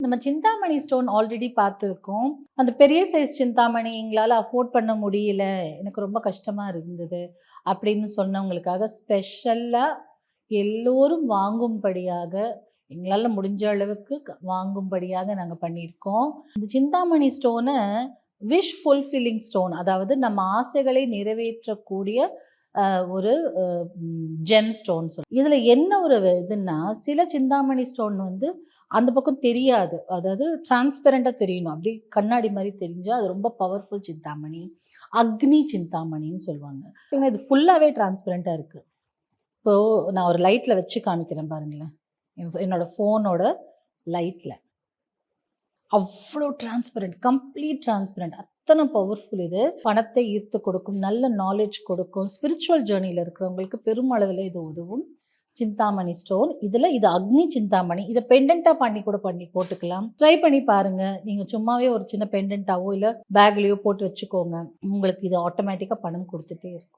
நம்ம Chintamani stone already பார்த்துருக்கோம். அந்த பெரிய சைஸ் சிந்தாமணி எங்களால் அஃபோர்ட் பண்ண முடியல, எனக்கு ரொம்ப கஷ்டமாக இருந்தது அப்படின்னு சொன்னவங்களுக்காக ஸ்பெஷலாக எல்லோரும் வாங்கும்படியாக எங்களால் முடிஞ்ச அளவுக்கு வாங்கும்படியாக நாங்கள் பண்ணியிருக்கோம். இந்த சிந்தாமணி ஸ்டோனை விஷ் ஃபுல்ஃபில்லிங் ஸ்டோன், அதாவது நம்ம ஆசைகளை நிறைவேற்றக்கூடிய ஒரு ஜெம் ஸ்டோன் சொல்லு. இதில் என்ன ஒரு இதுன்னா, சில சிந்தாமணி ஸ்டோன் வந்து அந்த பக்கம் தெரியாது, அதாவது டிரான்ஸ்பெரண்டாக தெரியணும், அப்படி கண்ணாடி மாதிரி தெரிஞ்சால் அது ரொம்ப பவர்ஃபுல் சிந்தாமணி, அக்னி சிந்தாமணின்னு சொல்லுவாங்க. இது ஃபுல்லாகவே டிரான்ஸ்பெரண்டாக இருக்குது. இப்போது நான் ஒரு லைட்டில் வச்சு காமிக்கிறேன் பாருங்களேன், என்னோட ஃபோனோட லைட்டில் அவ்வளோ டிரான்ஸ்பரண்ட், கம்ப்ளீட் டிரான்ஸ்பரண்ட், அத்தனை பவர்ஃபுல். இது பணத்தை ஈர்த்து கொடுக்கும், நல்ல நாலேஜ் கொடுக்கும், ஸ்பிரிச்சுவல் ஜேர்னியில் இருக்கிறவங்களுக்கு பெருமளவில் இது உதவும். சிந்தாமணி ஸ்டோன், இதில் இது அக்னி சிந்தாமணி. இதை பெண்டண்ட்டாக பண்ணி போட்டுக்கலாம். ட்ரை பண்ணி பாருங்கள். நீங்கள் சும்மாவே ஒரு சின்ன பெண்டண்ட்டாவோ இல்லை பேக்லேயோ போட்டு வச்சுக்கோங்க, உங்களுக்கு இது ஆட்டோமேட்டிக்காக பணம் கொடுத்துட்டே இருக்கும்.